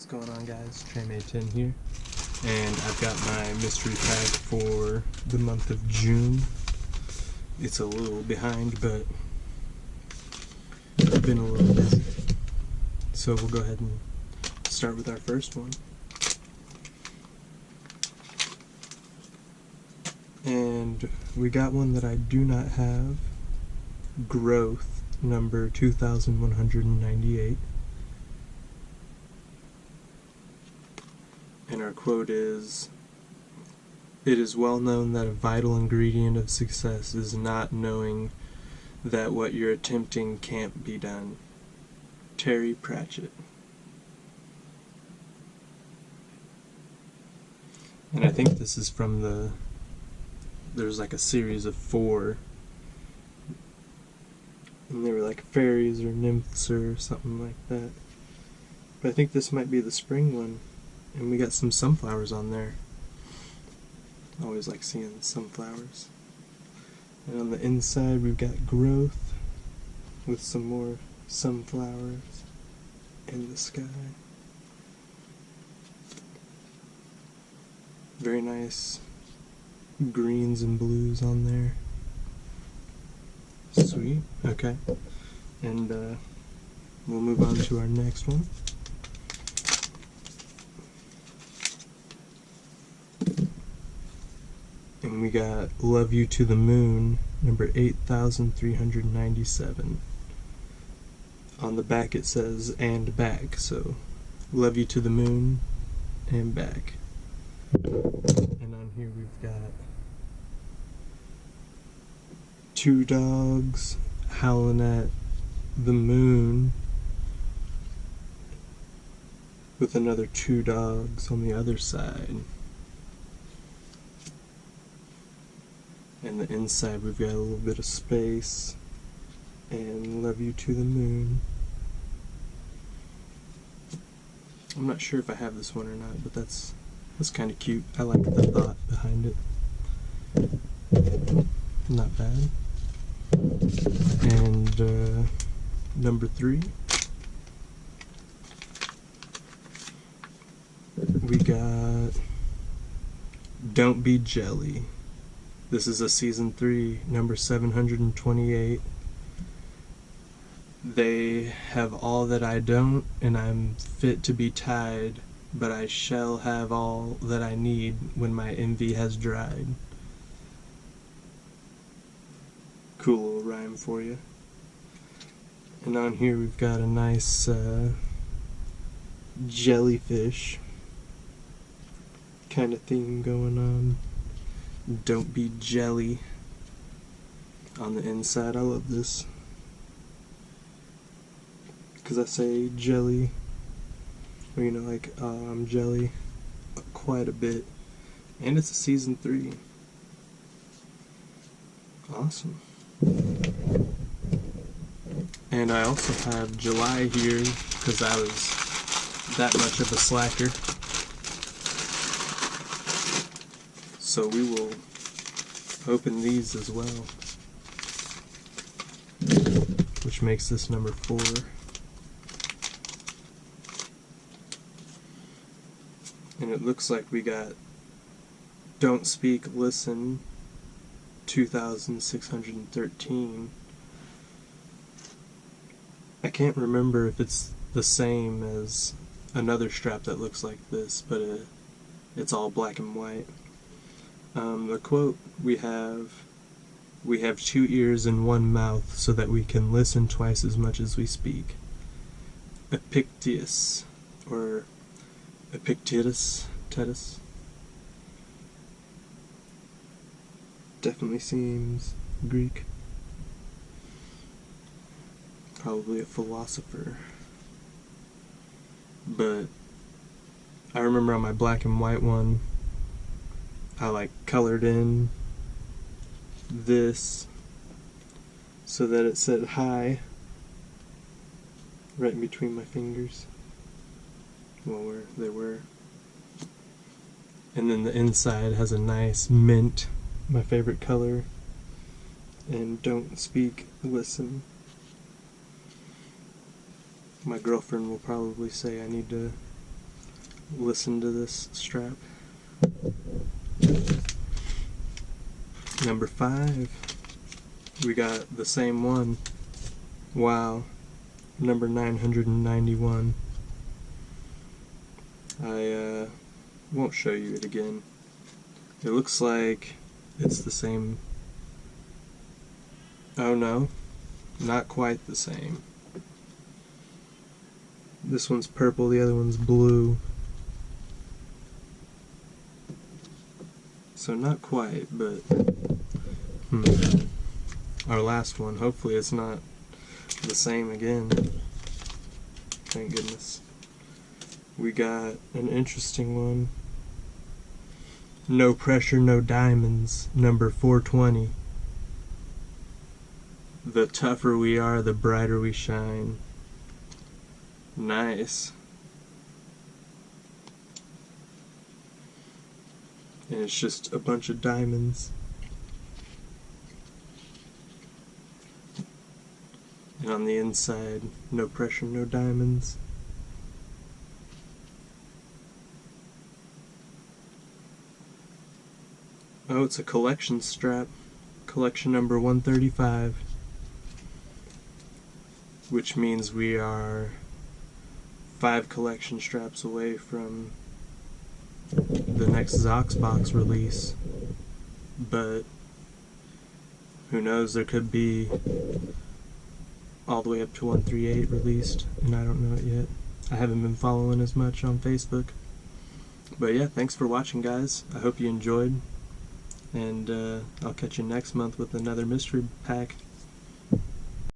What's going on, guys? TreyMay10 here, and I've got my mystery pack for the month of June. It's a little behind, but I've been a little busy. So we'll go ahead and start with our first one. And we got one that I do not have, Growth, number 2198. And our quote is, "It is well known that a vital ingredient of success is not knowing that what you're attempting can't be done." Terry Pratchett. And I think this is from there's like a series of 4, and they were like fairies or nymphs or something like that. But I think this might be the spring one. And we got some sunflowers on there. I always like seeing sunflowers. And on the inside we've got growth with some more sunflowers in the sky. Very nice greens and blues on there. Sweet. Okay. And we'll move on to our next one. And we got Love You to the Moon, number 8397. On the back it says, "and back," so Love You to the Moon and back. And on here we've got 2 dogs howling at the moon with another 2 dogs on the other side. And the inside we've got a little bit of space and Love You to the Moon. I'm not sure if I have this one or not, but that's kind of cute. I like the thought behind it. Not bad. And number 3, we got Don't Be Jelly. This is a season 3, number 728. They have all that I don't, and I'm fit to be tied, but I shall have all that I need when my envy has dried. Cool little rhyme for you. And on here we've got a nice jellyfish kind of theme going on. Don't be jelly on the inside. I love this because I say jelly, or like I'm jelly quite a bit, and it's a season 3. Awesome. And I also have July here because I was that much of a slacker. So we will open these as well, which makes this number 4. And it looks like we got Don't Speak, Listen, 2613. I can't remember if it's the same as another strap that looks like this, but it's all black and white. The quote we have 2 ears and 1 mouth so that we can listen twice as much as we speak. Epictetus, or Epictetus, definitely seems Greek. Probably a philosopher. But I remember on my black and white one, I colored in this so that it said hi right in between my fingers. Well, where they were. And then the inside has a nice mint, my favorite color, and Don't Speak, Listen. My girlfriend will probably say I need to listen to this strap. Number 5, we got the same one. Wow. Number 991. I won't show you it again. It looks like it's the same. Oh no, not quite the same. This one's purple, the other one's blue. So not quite, but our last one, hopefully it's not the same again. Thank goodness. We got an interesting one. No Pressure, No Diamonds, number 420. The tougher we are, the brighter we shine. Nice. And it's just a bunch of diamonds. And on the inside, no pressure, no diamonds. Oh, it's a collection strap. Collection number 135. Which means we are 5 collection straps away from the next Zoxbox release. But who knows, there could be all the way up to 138 released, and I don't know it yet. I haven't been following as much on Facebook. But yeah, thanks for watching, guys. I hope you enjoyed, and I'll catch you next month with another mystery pack.